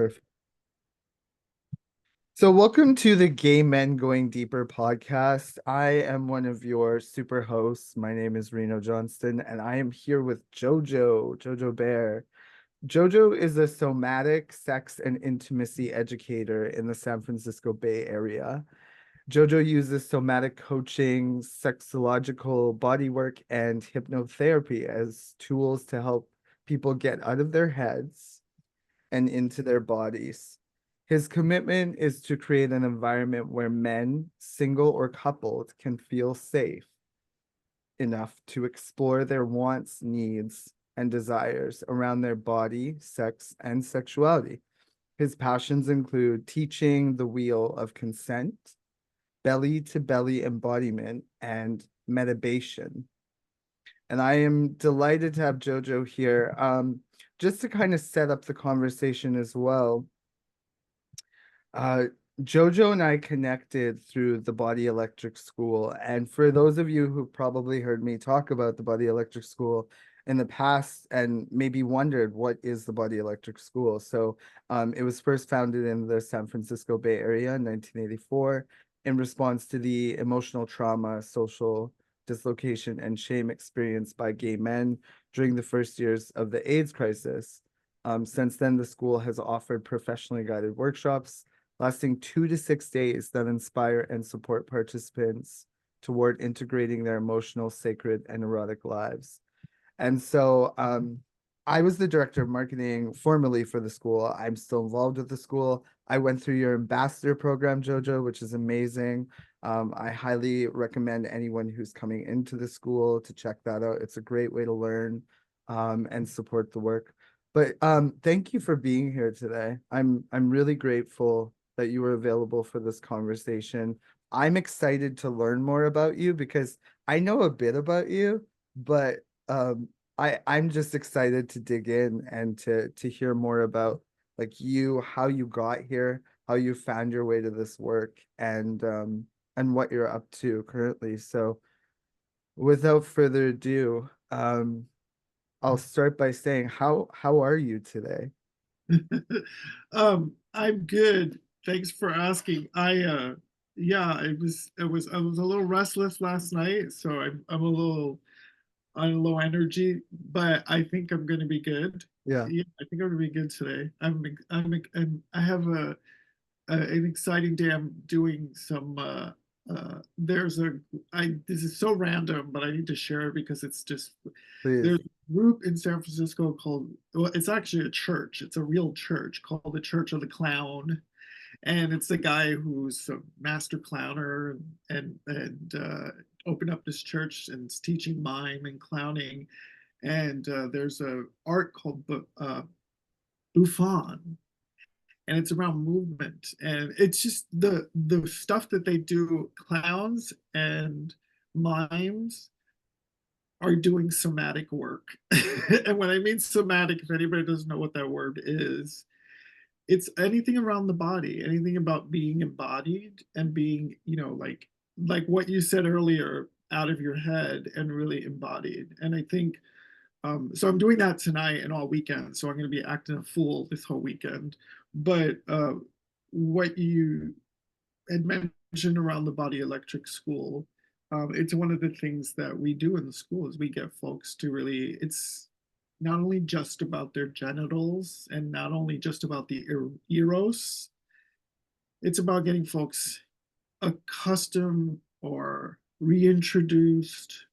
Perfect. So, welcome to the Gay Men Going Deeper podcast. I am one of your super hosts. My name is Reno, Johnston, and I am here with JoJo Bear. JoJo is a somatic sex and intimacy educator in the San Francisco Bay Area. JoJo uses somatic coaching, sexological bodywork, and hypnotherapy as tools to help people get out of their heads and into their bodies. His commitment is to create an environment where men, single or coupled, can feel safe enough to explore their wants, needs, and desires around their body, sex, and sexuality. His passions include teaching the wheel of consent, belly to belly embodiment, and meditation. And I am delighted to have JoJo here. Just to kind of set up the conversation as well. Uh, JoJo and I connected through the Body Electric School. And for those of you who probably heard me talk about the Body Electric School in the past and maybe wondered what is the Body Electric School. So it was first founded in the San Francisco Bay Area in 1984 in response to the emotional trauma, social dislocation, and shame experienced by gay men during the first years of the AIDS crisis. Since then, the school has offered professionally guided workshops lasting 2 to 6 days that inspire and support participants toward integrating their emotional, sacred, and erotic lives. And so I was the director of marketing formerly for the school. I'm still involved with the school. I went through your ambassador program, JoJo, which is amazing. I highly recommend anyone who's coming into the school to check that out. It's a great way to learn and support the work. But thank you for being here today. I'm really grateful that you were available for this conversation. I'm excited to learn more about you because I know a bit about you, but I'm just excited to dig in and to hear more about like you, how you got here, how you found your way to this work, and what you're up to currently. So without further ado, I'll start by saying how are you today? I'm good. Thanks for asking. Yeah, I was a little restless last night, so I'm a little on low energy, but I think I'm gonna be good. Yeah. Yeah, I think I'm gonna be good today. I have an exciting day. I'm doing some there's a I this is so random, but I need to share it because it's just Please. there's a group in San Francisco called, well, it's actually a church. It's a real church called the Church of the Clown. And it's a guy who's a master clowner and opened up this church and is teaching mime and clowning. And there's a art called Buffon, and it's around movement, and it's just the stuff that they do. Clowns and mimes are doing somatic work. And when I mean somatic, if anybody doesn't know what that word is, it's anything around the body, anything about being embodied and being, like what you said earlier, out of your head and really embodied. And I think so I'm doing that tonight and all weekend. So I'm going to be acting a fool this whole weekend. But what you had mentioned around the Body Electric School, it's one of the things that we do in the school is we get folks to really, it's not only just about their genitals and not only just about the eros, it's about getting folks accustomed or reintroduced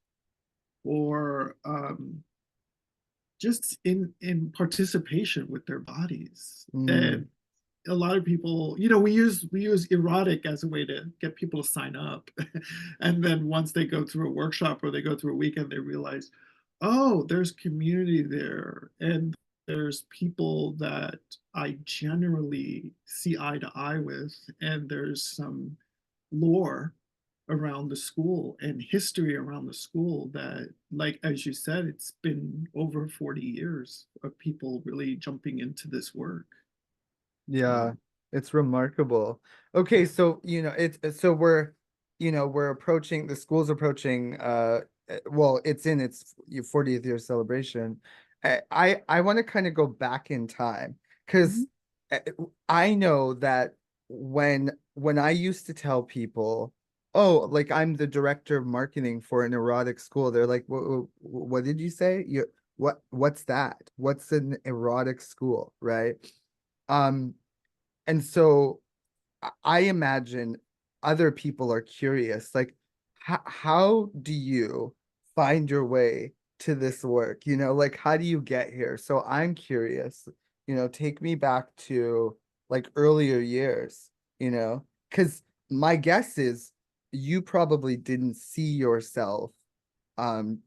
or just in participation with their bodies. Mm, And a lot of people, we use erotic as a way to get people to sign up. And then once they go through a workshop or they go through a weekend, they realize, oh, there's community there, and there's people that I generally see eye to eye with, and there's some lore around the school and history around the school that, like as you said, it's been over 40 years of people really jumping into this work. yeah, it's remarkable. Okay, so it's so we're approaching the school's approaching well, it's in its 40th year celebration. I want to kind of go back in time because Mhm. eh, I know that when I used to tell people, oh, like I'm the director of marketing for an erotic school, they're like, what did you say? What's that? What's an erotic school, right? Um, and so I imagine other people are curious, like, how do you find your way to this work? Like, how do you get here? So I'm curious, take me back to like earlier years, because my guess is you probably didn't see yourself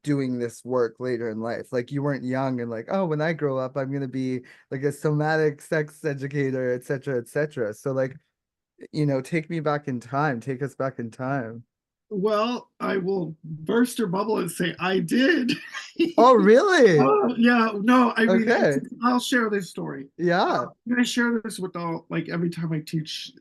doing this work later in life. Like you weren't young and like, oh, when I grow up, I'm gonna be like a somatic sex educator, et cetera, et cetera. So like, take me back in time. Take us back in time. Well, I will burst your bubble and say I did. Oh, really? Oh, yeah, no, I mean, Okay. I'll share this story. Yeah. I share this with all, like every time I teach,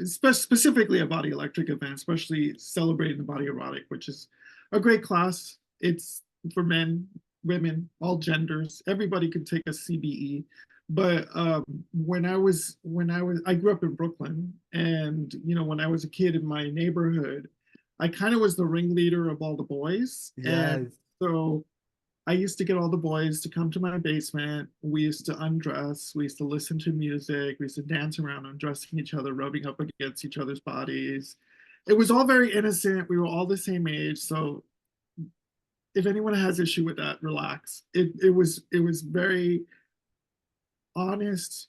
specifically a body electric event, especially celebrating the body erotic, which is a great class. It's for men, women, all genders. Everybody can take a CBE. But I grew up in Brooklyn, and when I was a kid in my neighborhood, I kind of was the ringleader of all the boys, and Yes. so I used to get all the boys to come to my basement. We used to undress. We used to listen to music. We used to dance around, undressing each other, rubbing up against each other's bodies. It was all very innocent. We were all the same age. So if anyone has issue with that, relax. It was very honest,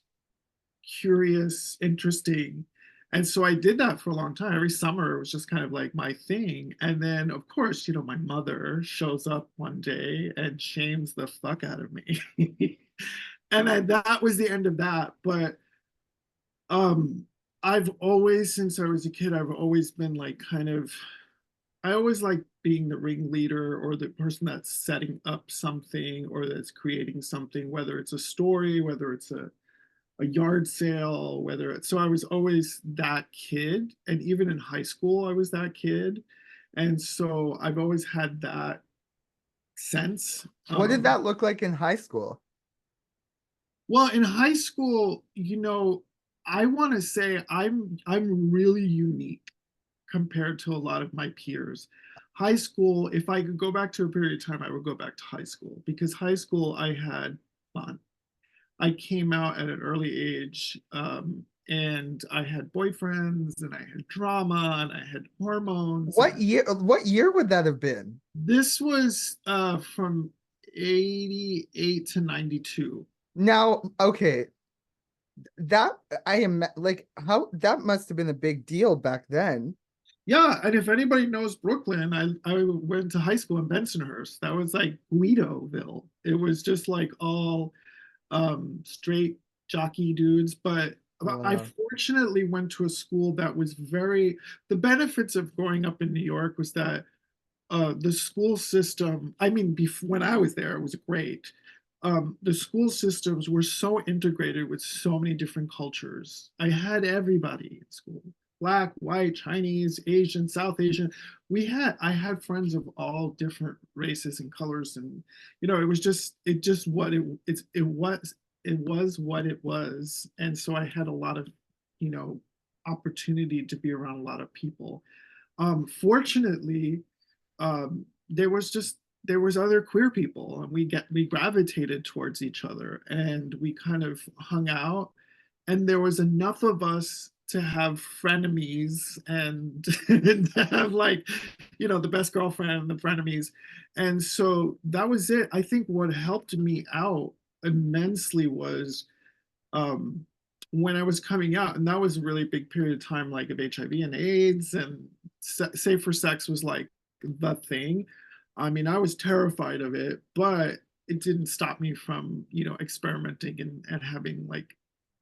curious, interesting. And so I did that for a long time. Every summer it was just kind of like my thing. And then, of course, my mother shows up one day and shames the fuck out of me. And then that was the end of that. But um, I've always, since I was a kid, I've always been like I always like being the ringleader or the person that's setting up something or that's creating something, whether it's a story, whether it's a yard sale, whether it's so I was always that kid. And even in high school, I was that kid. And so I've always had that sense. What did that look like in high school? Well, in high school, I want to say I'm really unique compared to a lot of my peers. High school, if I could go back to a period of time, I would go back to high school because high school I had fun. I came out at an early age, and I had boyfriends and I had drama and I had hormones. What year would that have been? This was from 88 to 92. Now, okay, that I am like how that must have been a big deal back then. Yeah, and if anybody knows Brooklyn, I went to high school in Bensonhurst. That was like Guidoville. It was just like all straight jockey dudes. But I Wow. fortunately went to a school that was the benefits of growing up in New York was that the school system, I mean, when I was there, it was great. The school systems were so integrated with so many different cultures. I had everybody in school: Black, white, Chinese, Asian, South Asian. I had friends of all different races and colors. And, it was what it was. And so I had a lot of, you know, opportunity to be around a lot of people. Fortunately, there was other queer people, and we gravitated towards each other, and we kind of hung out, and there was enough of us to have frenemies and, and to have like, the best girlfriend and the frenemies. And so that was it. I think what helped me out immensely was um, when I was coming out, and that was a really big period of time, like of HIV and AIDS, and safer sex was like the thing. I mean, I was terrified of it, but it didn't stop me from, experimenting and having like,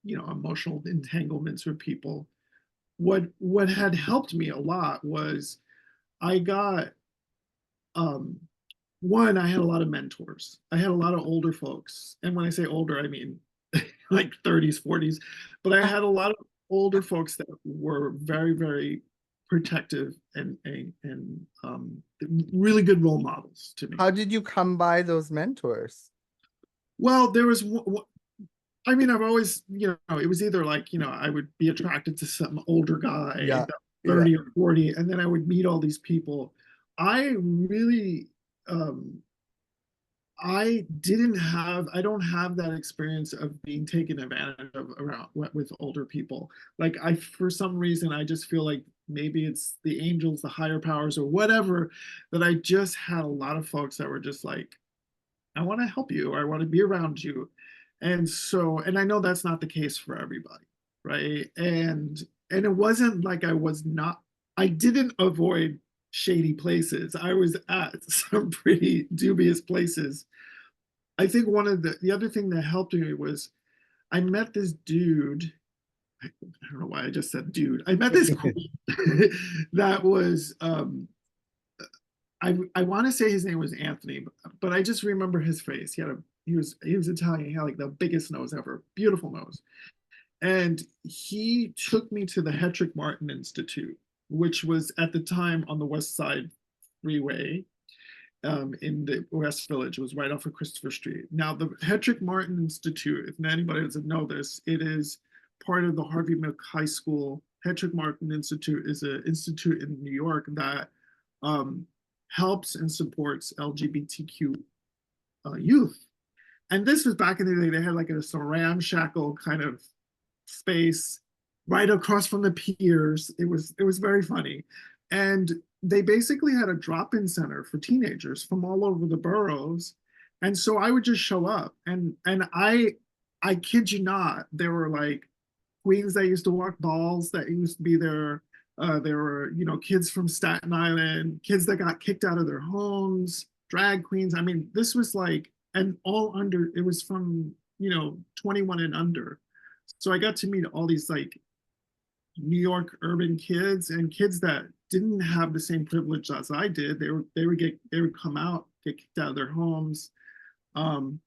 emotional entanglements with people. What had helped me a lot was I got um one, I had a lot of mentors. I had a lot of older folks. And when I say older, I mean like 30s, 40s. But I had a lot of older folks that were very, very protective and really good role models to me. How did you come by those mentors? Well, I mean, I've always, it was either like, I would be attracted to some older guy Yeah. that Yeah. 30 or 40, and then I would meet all these people. I really, um, I don't have that experience of being taken advantage of around with older people. Like for some reason, I just feel like maybe it's the angels, the higher powers, or whatever, that I just had a lot of folks that were just like, I want to help you, or I want to be around you. And so, and I know that's not the case for everybody, right? And it wasn't like I didn't avoid shady places. I was at some pretty dubious places. I think one of the other thing that helped me was I met this dude. I don't know why I just said dude. I met this queen that was I want to say his name was Anthony, but I just remember his face. He was Italian. He had like the biggest nose ever, beautiful nose, and he took me to the Hetrick Martin Institute, which was at the time on the West Side Freeway, in the West Village. It was right off of Christopher Street. Now, the Hetrick Martin Institute, if anybody doesn't know this, it is part of the Harvey Milk High School. Hetrick Martin Institute is an institute in New York that um, helps and supports LGBTQ youth. And this was back in the day. They had like a ramshackle kind of space right across from the piers. It was very funny, and they basically had a drop-in center for teenagers from all over the boroughs. And so I would just show up, and I kid you not, there were like queens that used to walk balls that used to be there. There were, kids from Staten Island, kids that got kicked out of their homes, drag queens. I mean, this was like, and all under, it was from, 21 and under. So I got to meet all these like New York urban kids and kids that didn't have the same privilege as I did. They would come out, get kicked out of their homes. Um,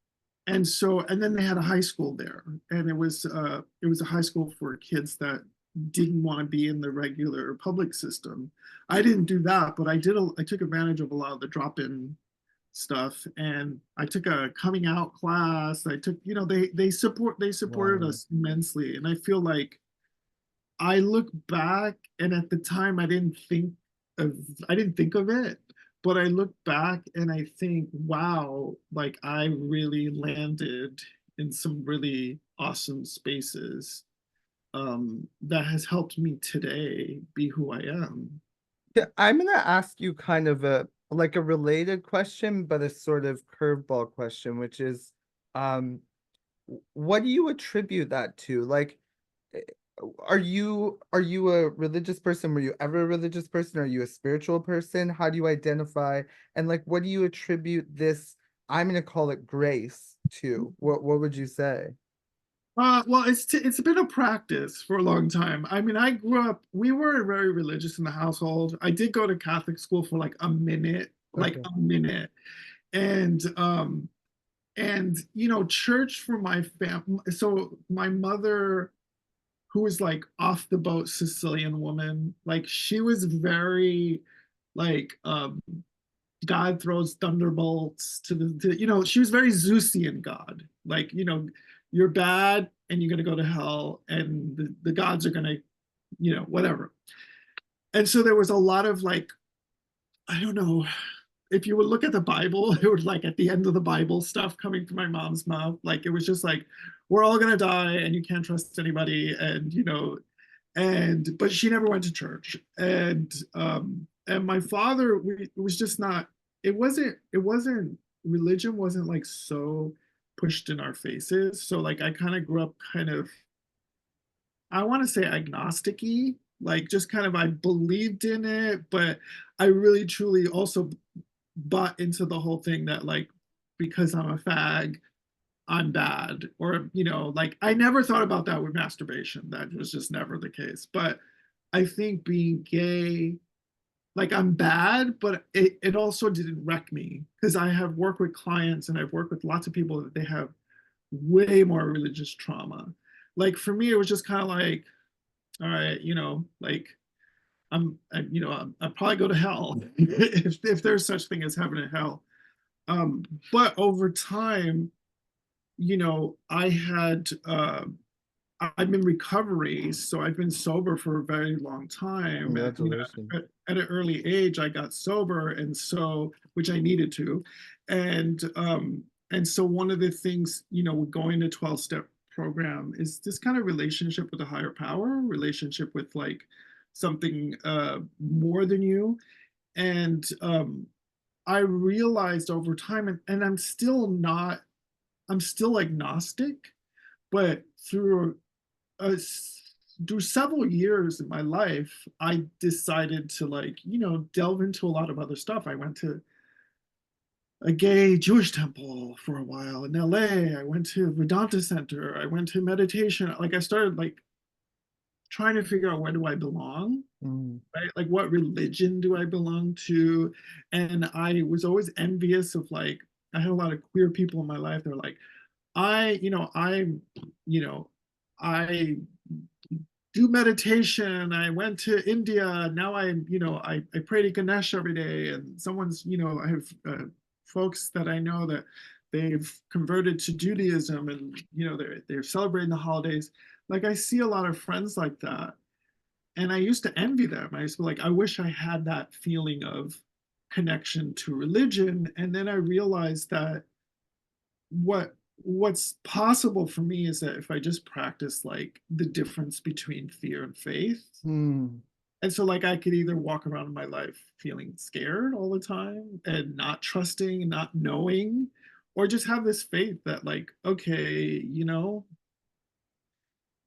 and then they had a high school there, and it was a high school for kids that didn't want to be in the regular public system. I didn't do that, but I took advantage of a lot of the drop-in stuff, and I took a coming out class. I took, they supported Wow. us immensely, and I feel like I look back, and at the time of I didn't think of it, but I look back and I think, wow, like I really landed in some really awesome spaces, that has helped me today be who I am. Yeah, I'm gonna ask you kind of a like a related question, but a sort of curveball question, which is, um, what do you attribute that to? Like, eh, are you a religious person? Were you ever a religious person? Are you a spiritual person? How do you identify? And like, what do you attribute this, I'm gonna call it grace to? What would you say? Well, it's been a practice for a long time. I mean, I grew up. We were very religious in the household. I did go to Catholic school for like Okay. a minute, and church for my family. So my mother, who was like off the boat Sicilian woman, like she was very like God throws thunderbolts she was very Zeusian God. Like, you're bad and you're gonna go to hell, and the gods are gonna, whatever. And so there was a lot of like, I don't know, if you would look at the Bible, it would like at the end of the Bible stuff coming from my mom's mouth. Like it was just like, we're all gonna die and you can't trust anybody, and but she never went to church. And my father, it was just not, it wasn't religion wasn't like so pushed in our faces. So like I kind of grew up kind of, I want to say agnostic-y, like just kind of I believed in it, but I really truly also bought into the whole thing that like because I'm a fag, I'm bad. Or, like I never thought about that with masturbation. That was just never the case. But I think being gay, like I'm bad, but it also didn't wreck me because I have worked with clients and I've worked with lots of people that they have way more religious trauma. Like for me, it was just kind of like, all right, like I'll probably go to hell if there's such thing as heaven and hell. But over time, I had I'm in recovery, so I've been sober for a very long time. And, Congratulations. at an early age, I got sober, and so which I needed to, and so one of the things, with going to 12-step program is this kind of relationship with a higher power, relationship with like something more than you, and I realized over time, and I'm still agnostic, but uh, through several years in my life, I decided to like, delve into a lot of other stuff. I went to a gay Jewish temple for a while in LA. I went to Vedanta Center. I went to meditation. Like I started like trying to figure out where do I belong, Mm. right? Like what religion do I belong to? And I was always envious of like, I had a lot of queer people in my life. They're like, you know, I do meditation. I went to India. Now I pray to Ganesh every day. And I have folks that I know that they've converted to Judaism, and, they're celebrating the holidays. Like I see a lot of friends like that. And I used to envy them. I used to be like, I wish I had that feeling of connection to religion. And then I realized that what's possible for me is that if I just practice like the difference between fear and faith, Mm. and so like I could either walk around my life feeling scared all the time and not trusting and not knowing, or just have this faith that like, okay,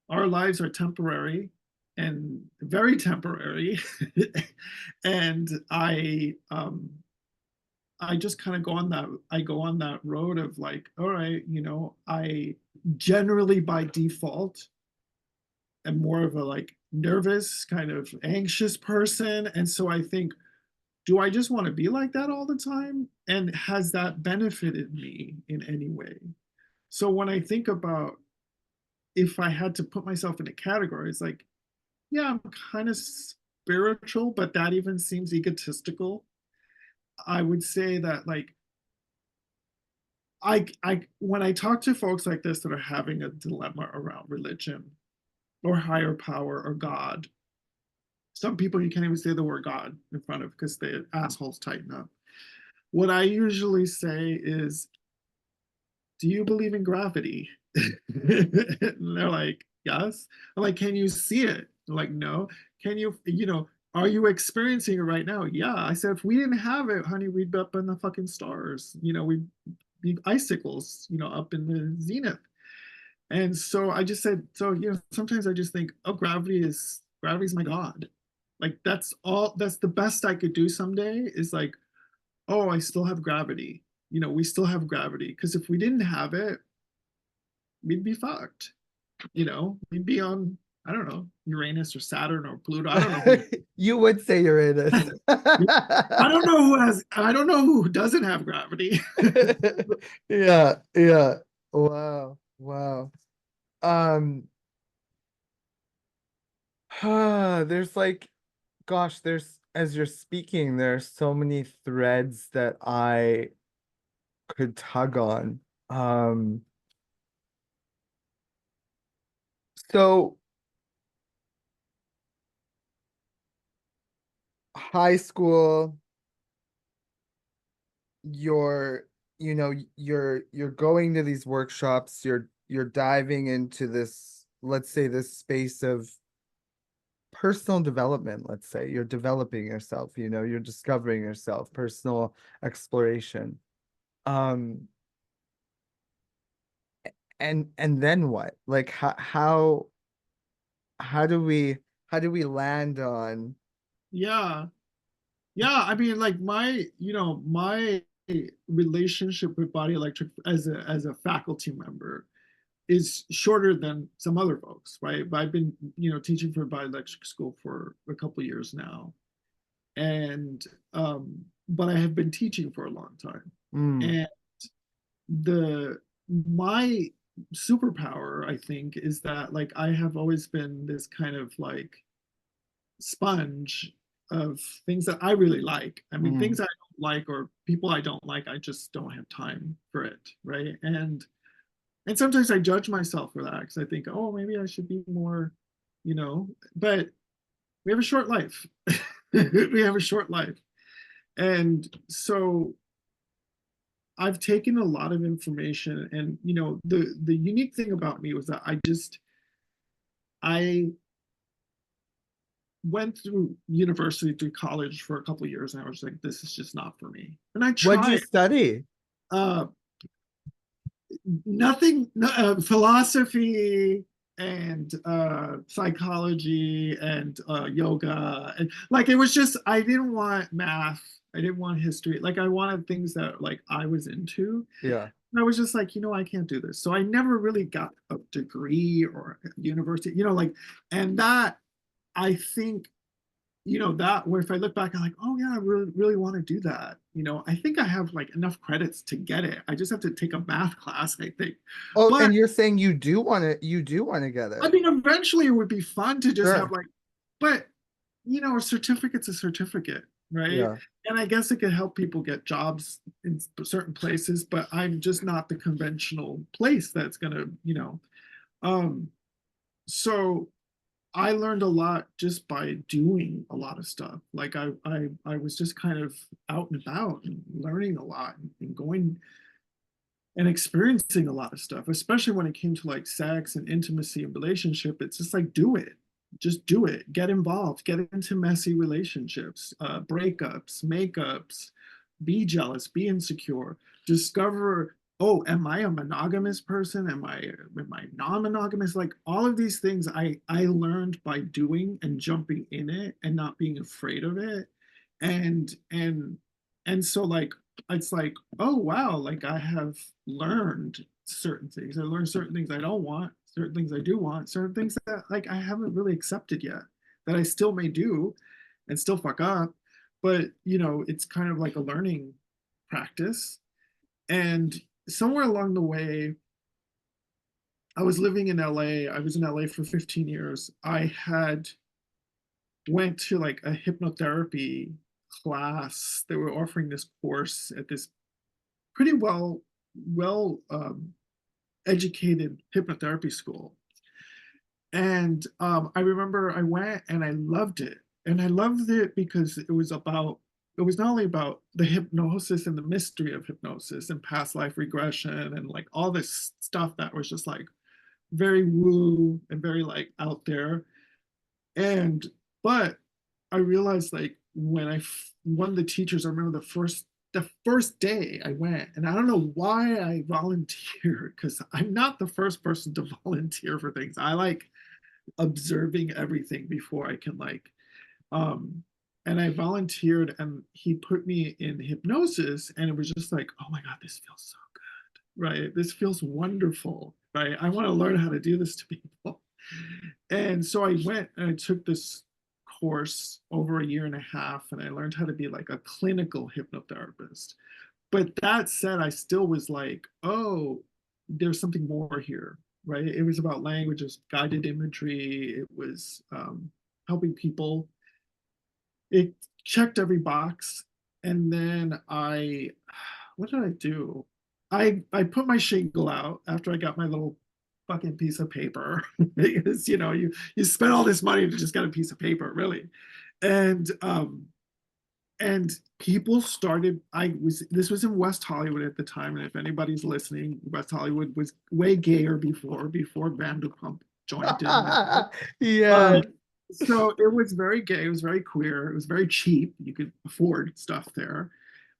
our lives are temporary and very temporary. And I just kind of go on that road of like, all right, I generally by default am more of a like nervous, kind of anxious person. And so I think, do I just want to be like that all the time? And has that benefited me in any way? So when I think about if I had to put myself in a category, it's like, yeah, I'm kind of spiritual, but that even seems egotistical. I would say that like I when I talk to folks like this that are having a dilemma around religion or higher power or God, some people you can't even say the word God in front of because their assholes tighten up. What I usually say is, do you believe in gravity? And they're like, yes. I'm like, can you see it? They're like, no. Can are you experiencing it right now? Yeah. I said, if we didn't have it, honey, we'd be up in the fucking stars. We'd be icicles, up in the zenith. And so I just said, so, sometimes I just think, oh, gravity's my God. Like that's the best I could do someday is like, oh, I still have gravity. We still have gravity. Because if we didn't have it, we'd be fucked. We'd be on, I don't know, Uranus or Saturn or Pluto. I don't know who. You would say Uranus. I don't know who doesn't have gravity. Yeah, yeah. Wow, wow. Um, there's like, gosh, there's as you're speaking, there's so many threads that I could tug on. Um, so high school, you're, you're going to these workshops, you're diving into this, let's say this space of personal development, let's say you're developing yourself, you're discovering yourself, personal exploration. Um, and then what? Like how do we how do we land on Yeah. Yeah. I mean, like my relationship with Body Electric as a faculty member is shorter than some other folks, right? But I've been, teaching for Body Electric School for a couple of years now. And but I have been teaching for a long time. mm, And the my superpower, I think, is that like I have always been this kind of like sponge of things that I really like. I mean, mm, things I don't like or people I don't like, I just don't have time for it, right? And sometimes I judge myself for that because I think, oh, maybe I should be more, but we have a short life. We have a short life. And so I've taken a lot of information, and the unique thing about me was that I went through university, through college for a couple of years, and I was like, this is just not for me. And I What'd you tried study? uh nothing, philosophy and psychology and yoga, and like it was just, I didn't want math, I didn't want history, like I wanted things that like I was into. Yeah. And I was just like, I can't do this. So I never really got a degree or a university, like, and that, I think, that where if I look back, I'm like, oh yeah, I really, really want to do that. I think I have like enough credits to get it. I just have to take a math class, I think. Oh, But and you're saying you do want to get I it. mean, eventually it would be fun to just have Sure. like, but a certificate's a certificate, right? Yeah. And I guess it could help people get jobs in certain places, but I'm just not the conventional place that's gonna, um, so I learned a lot just by doing a lot of stuff. Like I was just kind of out and about and learning a lot and going and experiencing a lot of stuff, especially when it came to like sex and intimacy and relationship. It's just like, do it. Just do it. Get involved. Get into messy relationships, breakups, makeups, be jealous, be insecure, discover, oh, am I a monogamous person? Am I non-monogamous? Like all of these things I learned by doing and jumping in it and not being afraid of it. And so like it's like, oh wow, like I have learned certain things. I learned certain things I don't want, certain things I do want, certain things that like I haven't really accepted yet, that I still may do and still fuck up. But it's kind of like a learning practice. And somewhere along the way, I was living in LA. I was in LA for 15 years. I had went to like a hypnotherapy class. They were offering this course at this pretty well educated hypnotherapy school. And I remember I went and I loved it. And I loved it because it was not only about the hypnosis and the mystery of hypnosis and past life regression and like all this stuff that was just like very woo and very like out there. And but I realized like when one of the teachers, I remember the first day I went, and I don't know why I volunteered because I'm not the first person to volunteer for things. I like observing everything before I can like and I volunteered and he put me in hypnosis and it was just like, oh my God, this feels so good, right? This feels wonderful, right? I want to learn how to do this to people. And so I went and I took this course over a year and a half and I learned how to be like a clinical hypnotherapist. But that said, I still was like, oh, there's something more here, right? It was about languages, guided imagery, it was helping people. It checked every box. And then what did I do? I put my shingle out after I got my little fucking piece of paper because you spend all this money to just get a piece of paper, really. And um and people started, this was in West Hollywood at the time, and if anybody's listening, West Hollywood was way gayer before Vanderpump joined in. Yeah. uh, so it was very gay, it was very queer, it was very cheap, you could afford stuff there.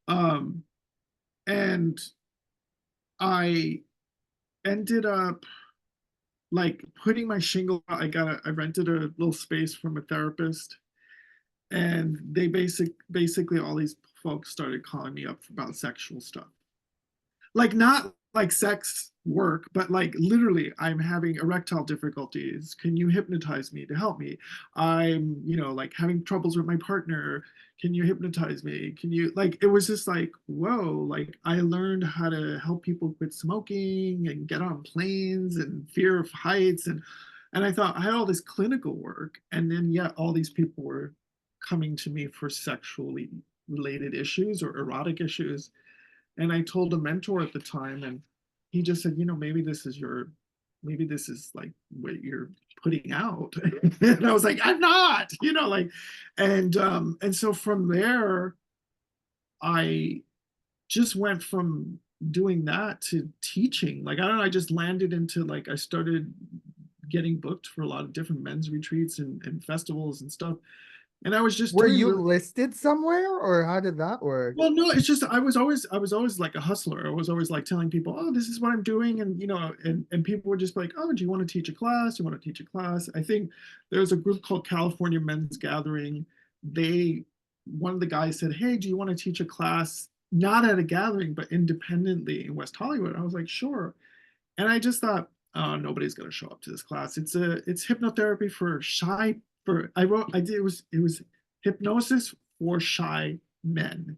um and I ended up like putting my shingle out. I rented a little space from a therapist, and they basically all these folks started calling me up about sexual stuff, like not like sex work, but like literally, I'm having erectile difficulties, can you hypnotize me to help me? I'm like having troubles with my partner, can you hypnotize me? Can you, like, it was just like, whoa, like I learned how to help people quit smoking and get on planes and fear of heights. And I thought I had all this clinical work, and then yet all these people were coming to me for sexually related issues or erotic issues. And I told a mentor at the time, and he just said, maybe this is maybe this is like what you're putting out. And I was like, I'm not, like, and so from there, I just went from doing that to teaching. Like, I don't know, I just landed into, like, I started getting booked for a lot of different men's retreats and festivals and stuff. And I was just Were doing you really listed somewhere or how did that work? well. No, it's just I was always like a hustler. I was always like telling people, oh, this is what I'm doing. And and people would just be like, oh, do you want to teach a class? Do you want to teach a class? I think there's a group called California Men's Gathering. They One of the guys said, hey, do you want to teach a class, not at a gathering, but independently in West Hollywood? I was like, sure. And I just thought, oh, nobody's gonna show up to this class. It's hypnotherapy for shy for I did it was hypnosis for shy men,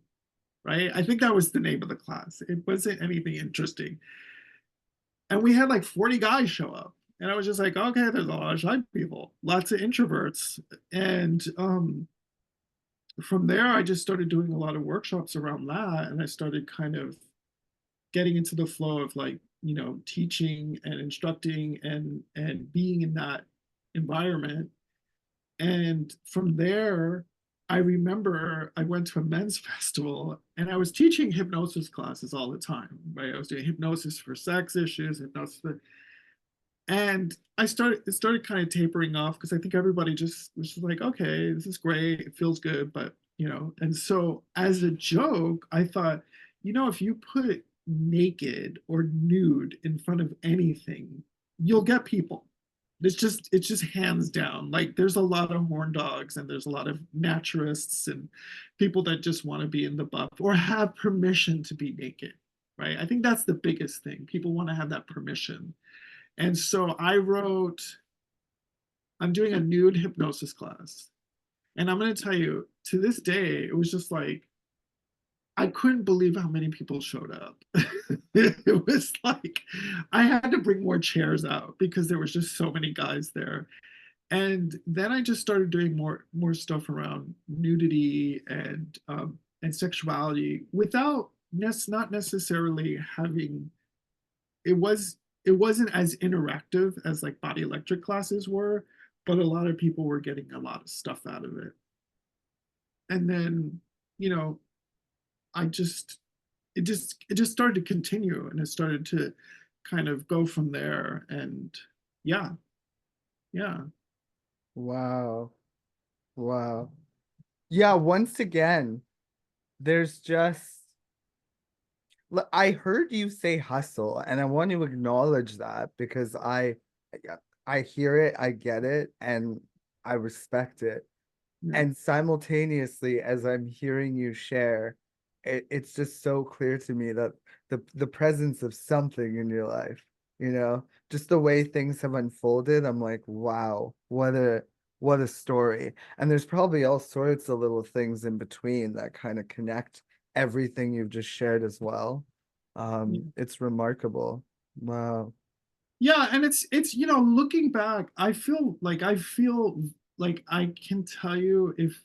right? I think that was the name of the class. It wasn't anything interesting. And we had like 40 guys show up. And I was just like, okay, there's a lot of shy people, lots of introverts. And from there, I just started doing a lot of workshops around that. And I started kind of getting into the flow of, like, teaching and instructing and being in that environment. And from there, I remember I went to a men's festival and I was teaching hypnosis classes all the time, right? I was doing hypnosis for sex issues, hypnosis and it started kind of tapering off because I think everybody just was just like, okay, this is great, it feels good, but and so as a joke, I thought, if you put naked or nude in front of anything, you'll get people. It's just hands down. Like, there's a lot of horn dogs and there's a lot of naturists and people that just want to be in the buff or have permission to be naked, right? I think that's the biggest thing. People want to have that permission. And so I'm doing a nude hypnosis class. And I'm going to tell you, to this day, it was just like, I couldn't believe how many people showed up. It was like, I had to bring more chairs out because there was just so many guys there. And then I just started doing more stuff around nudity and sexuality without not necessarily having it was it wasn't as interactive as like body electric classes were, but a lot of people were getting a lot of stuff out of it. And then, you know, I just it just started to continue and it started to kind of go from there. And yeah, yeah. Wow. Wow. Yeah, once again, there's just I heard you say hustle, and I want to acknowledge that because I hear it, I get it, and I respect it. Yeah. And simultaneously, as I'm hearing you share, it's just so clear to me that the presence of something in your life, just the way things have unfolded, I'm like, wow, what a story. And there's probably all sorts of little things in between that kind of connect everything you've just shared as well. It's remarkable. Wow. Yeah, and it's looking back, I feel like I can tell you, if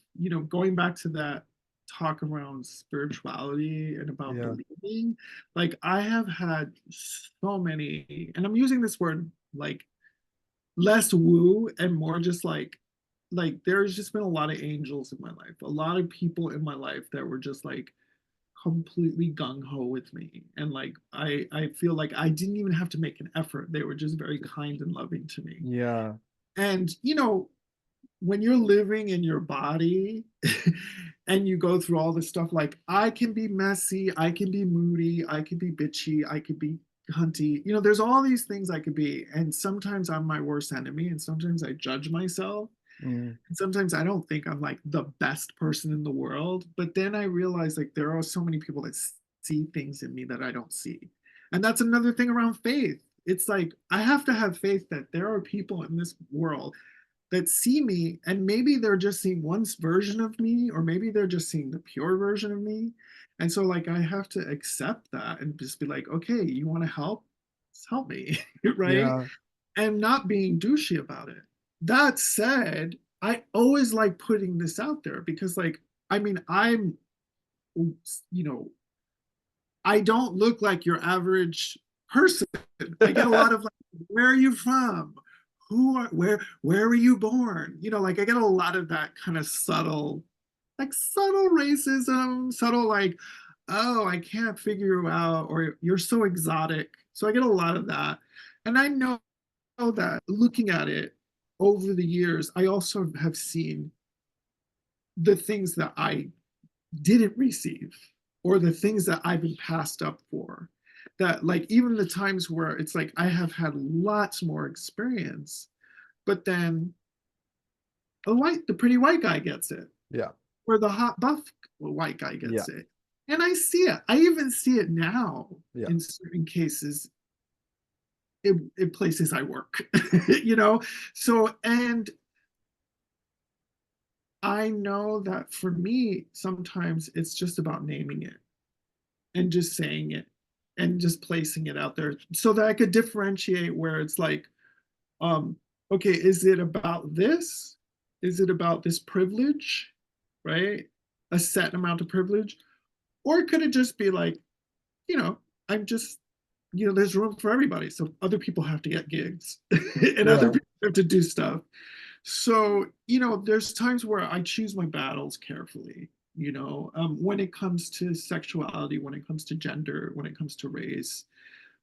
going back to that talk around spirituality and about Yeah. believing, like, I have had so many, and I'm using this word like less woo and more just like there's just been a lot of angels in my life, a lot of people in my life that were just like completely gung-ho with me, and like I feel like I didn't even have to make an effort. They were just very kind and loving to me. Yeah. And when you're living in your body and you go through all this stuff, like, I can be messy, I can be moody, I can be bitchy, I could be hunty, there's all these things I could be, and sometimes I'm my worst enemy, and sometimes I judge myself, Mm, and sometimes I don't think I'm like the best person in the world, but then I realize, like, there are so many people that see things in me that I don't see. And that's another thing around faith. It's like, I have to have faith that there are people in this world that see me, and maybe they're just seeing one version of me, or maybe they're just seeing the pure version of me. And so, like, I have to accept that and just be like, okay, you want to help? Just help me. Right? yeah. And not being douchey about it. That said, I always like putting this out there because, like, I mean, you know, I don't look like your average person. I get a lot of like, where are you from? Where were you born? You know, like I get a lot of that kind of subtle, like subtle racism, subtle like, oh, I can't figure you out, or you're so exotic. So I get a lot of that. And I know that looking at it over the years, I also have seen the things that I didn't receive or the things that I've been passed up for. That, like, even the times where it's like I have had lots more experience, but then the pretty white guy gets it, Yeah. or the hot buff white guy Yeah. gets it. And I see it. I even see it now Yeah. in certain cases in places I work, you know? So, and I know that for me, sometimes it's just about naming it and just saying it and just placing it out there so that I could differentiate where it's like, um, okay, is it about this? Is it about this privilege, right? A set amount of privilege? Or could it just be like, you know, I'm just, there's room for everybody. So other people have to get gigs and other Yeah. people have to do stuff. So, there's times where I choose my battles carefully, when it comes to sexuality, when it comes to gender, when it comes to race,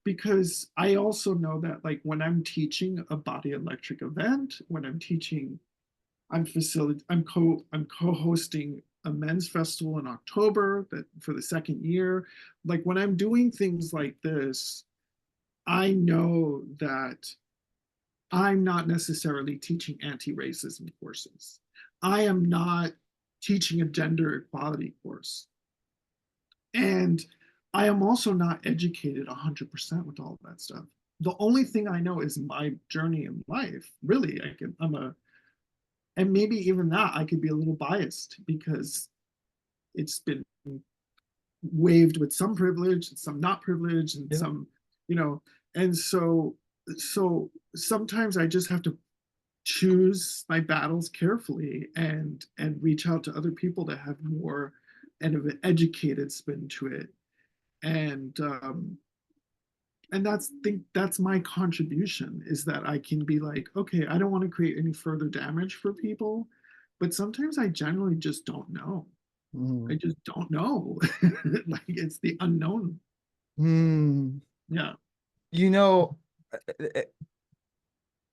because I also know that like when I'm teaching a body electric event, when I'm teaching, I'm co-hosting a men's festival in October that for the second year. Like when I'm doing things like this, I know that I'm not necessarily teaching anti-racism courses. I am not teaching a gender equality course. And I am also not educated 100% with all of that stuff. The only thing I know is my journey in life. Really, and maybe even that I could be a little biased because it's been waved with some privilege and some not privilege and Yeah. some, you know, and so sometimes I just have to choose my battles carefully and reach out to other people that have more and of an educated spin to it. And that's my contribution, is that I can be like, okay, I don't want to create any further damage for people, but sometimes I generally just don't know. I Mm. just don't know. Like it's the unknown. Hmm. Yeah. You know,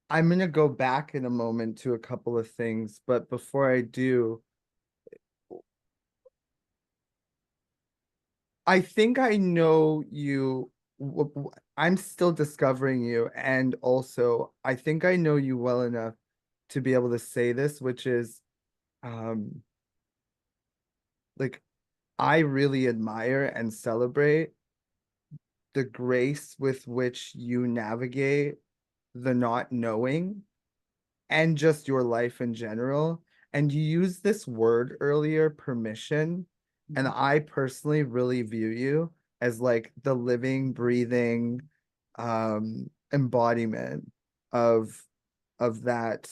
I'm gonna go back in a moment to a couple of things, but before I do, I think I know you. I'm still discovering you, and also I think I know you well enough to be able to say this, which is, um, like I really admire and celebrate the grace with which you navigate the not knowing and just your life in general. And you used this word earlier, permission. And I personally really view you as like the living, breathing embodiment of that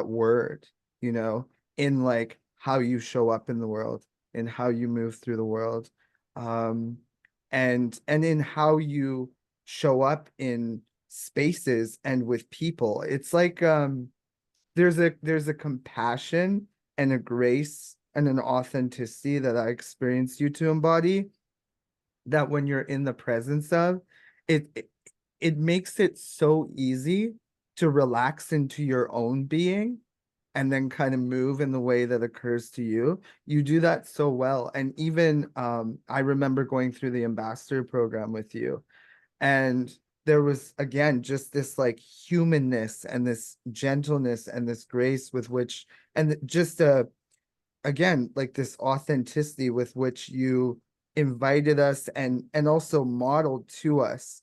word, you know, in like how you show up in the world, in how you move through the world, um, and in how you show up in spaces and with people. It's like there's a compassion and a grace and an authenticity that I experienced you to embody, that when you're in the presence of it, it makes it so easy to relax into your own being and then kind of move in the way that occurs to you. You do that so well. And even I remember going through the ambassador program with you, and there was again just this like humanness and this gentleness and this grace with which, and just again like this authenticity with which you invited us and also modeled to us,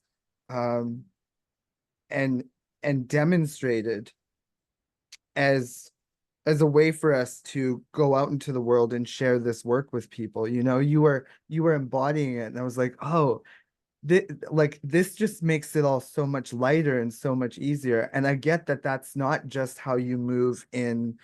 um and demonstrated as a way for us to go out into the world and share this work with people. You were embodying it, and I was like, oh, like this just makes it all so much lighter and so much easier. And I get that that's not just how you move in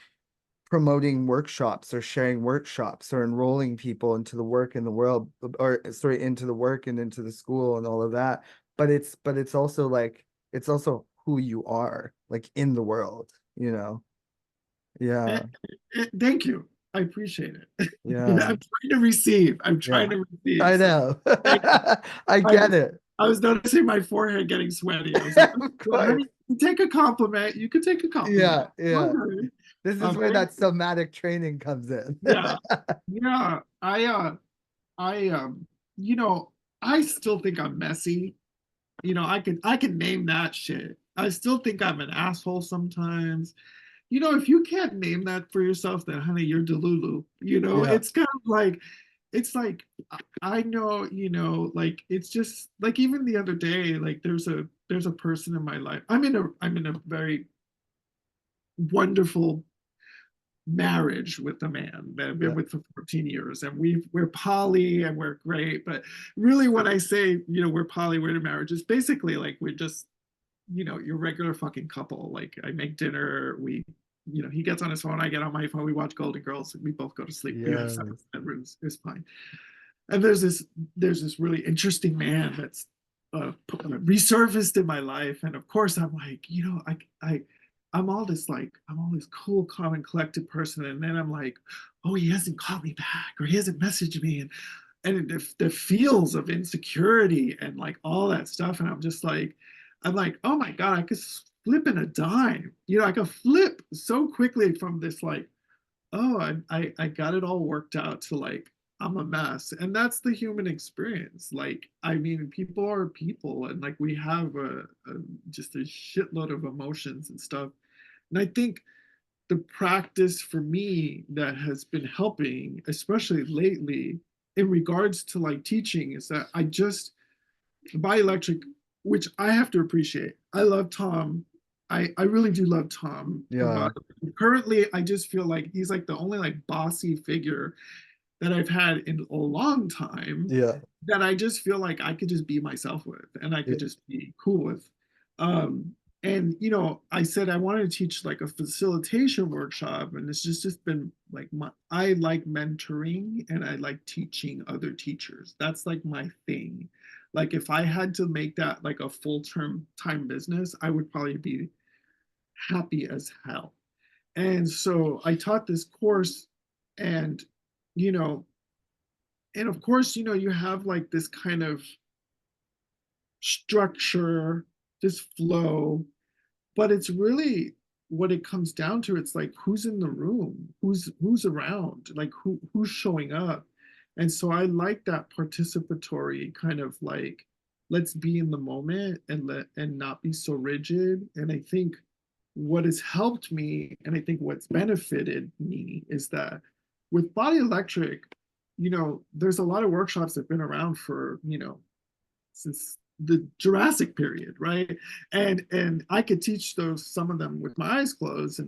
promoting workshops or sharing workshops or enrolling people into the work in the world, or sorry, into the work and into the school and all of that. but it's also like it's also who you are like in the world, you know. Eh, Yeah. Thank you. I appreciate it. I'm Yeah. trying to receive. I'm Yeah. trying to receive. I So know. thank you. I I get was it. I was noticing my forehead getting sweaty. I was like, Of well, course. honey, you take a compliment. You could take a compliment. Yeah, yeah. Okay. This is where Thank that you. somatic training comes in. Yeah. Yeah. I you know, I still think I'm messy. I can name that shit. I still think I'm an asshole sometimes. If you can't name that for yourself, then honey, you're delulu. Yeah. It's kind of like it's like I know, like it's just like even the other day, like there's a person in my life. I'm in a very wonderful marriage with a man that I've been Yeah. with for 14 years, and we're poly and we're great. But really, when I say we're poly, we're in a marriage, it's basically like we're just your regular fucking couple. Like I make dinner, he gets on his phone, I get on my phone, we watch Golden Girls, we both go to sleep. We have separate Yes. bedrooms. It's fine. And there's this really interesting man that's resurfaced in my life, and of course I'm like, I'm all this cool, calm, and collected person, and then I'm like, oh, he hasn't called me back, or he hasn't messaged me, and the feels of insecurity and like all that stuff, and I'm like, oh my god, I could flip in a dime. I could flip so quickly from this like, oh, I got it all worked out to like I'm a mess. And that's the human experience. Like, I mean, people are people, and like we have just a shitload of emotions and stuff. And I think the practice for me that has been helping, especially lately, in regards to like teaching, is that bioelectric, which I have to appreciate. I love Tom. I really do love Tom from Yeah. Bioelectric. Currently, I just feel like he's like the only like bossy figure that I've had in a long time, Yeah. that I just feel like I could just be myself with, and I Yeah. could just be cool with. And I said I wanted to teach like a facilitation workshop, and it's just been like I like mentoring and I like teaching other teachers. That's like my thing. Like if I had to make that like a full-term time business, I would probably be happy as hell. And so I taught this course, and you know, and of course, you have like this kind of structure, this flow, but it's really what it comes down to. It's like who's in the room, who's around, like who's showing up. And so I like that participatory kind of like, let's be in the moment and not be so rigid. And I think what has helped me, and I think what's benefited me, is that with Body Electric, there's a lot of workshops that have been around for, since the Jurassic period, right? And I could teach some of them with my eyes closed.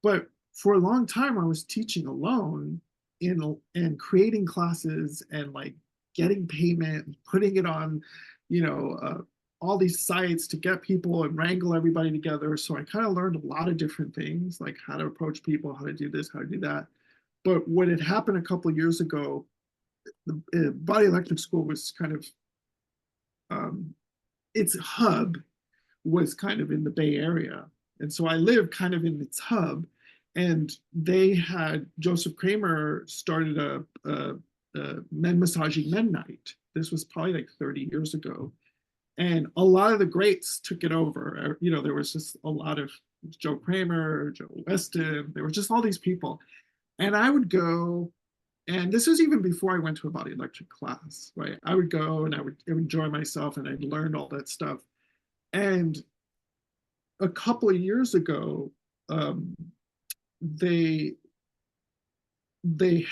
But for a long time I was teaching alone and creating classes and like getting payment, putting it on, you know, uh, all these sites to get people and wrangle everybody together. So I kind of learned a lot of different things, like how to approach people, how to do this, how to do that. But what had happened a couple of years ago, the Body Electric School was kind of um, its hub was kind of in the Bay Area. And so I lived kind of in its hub. And they had Joseph Kramer started a men massaging men night. This was probably like 30 years ago. And a lot of the greats took it over. There was just a lot of Joe Kramer, Joe Weston, there were just all these people. And I would go, and this was even before I went to a Body Electric class, right? I would go and I would enjoy myself and I'd learn all that stuff. And a couple of years ago, um, they they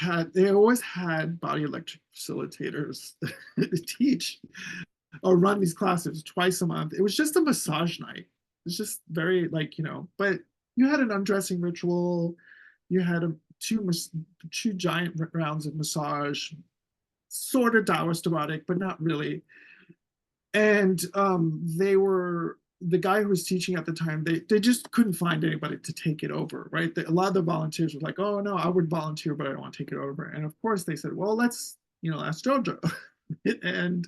always had Body Electric facilitators teach or run these classes twice a month. It was just a massage night. It's just very like, but you had an undressing ritual, you had two giant rounds of massage, sort of Taoist erotic, but not really. And the guy who was teaching at the time, they just couldn't find anybody to take it over, right? A lot of the volunteers were like, oh no, I would volunteer, but I don't want to take it over. And of course they said, well, let's ask JoJo. And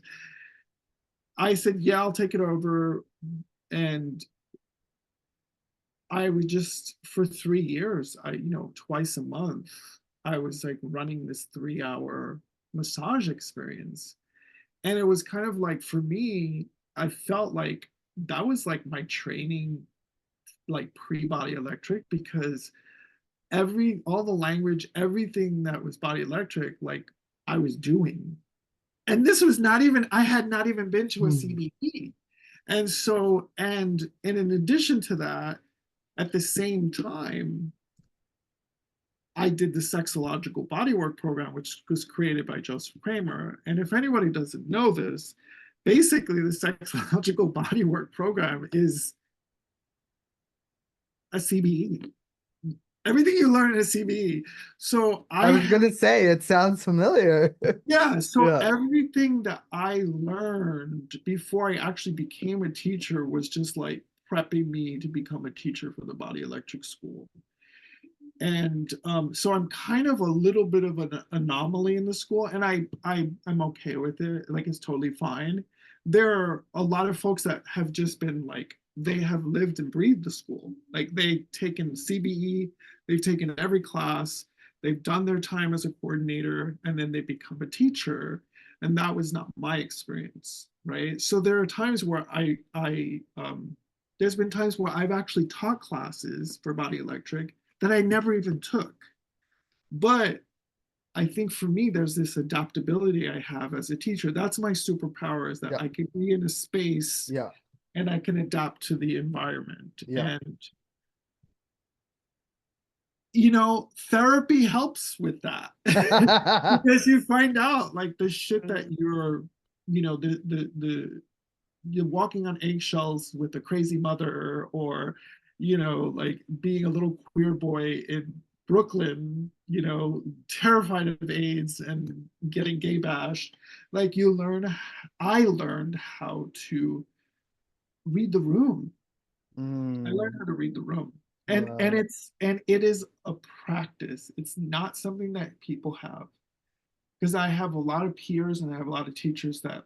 I said, yeah, I'll take it over. And I would just, for 3 years, twice a month, I was like running this 3 hour massage experience. And it was kind of like, for me, I felt like that was like my training, like pre-body electric, because all the language, everything that was body electric, like I was doing. And this was not even, I had not even been to a Hmm. CBE. And so, and in addition to that, at the same time, I did the sexological bodywork program, which was created by Joseph Kramer. And if anybody doesn't know this, basically the sexological bodywork program is a CBE. Everything you learn in a CBE. So I I was have, gonna say it sounds familiar. yeah, so Yeah. everything that I learned before I actually became a teacher was just like prepping me to become a teacher for the body electric school. And so I'm kind of a little bit of an anomaly in the school, and I'm okay with it. Like it's totally fine. There are a lot of folks that have just been like, they have lived and breathed the school. Like they've taken CBE, they've taken every class, they've done their time as a coordinator, and then they become a teacher. And that was not my experience, right? So there are times where there's been times where I've actually taught classes for body electric that I never even took. But I think for me, there's this adaptability I have as a teacher. That's my superpower, is that Yeah. I can be in a space Yeah. and I can adapt to the environment. Yeah. And, therapy helps with that because you find out like the shit that you're walking on eggshells with a crazy mother, or like being a little queer boy in Brooklyn, terrified of AIDS and getting gay bashed. Like I learned how to read the room. I learned Mm, how to read the room. wow. And it is a practice. It's not something that people have, because I have a lot of peers and I have a lot of teachers that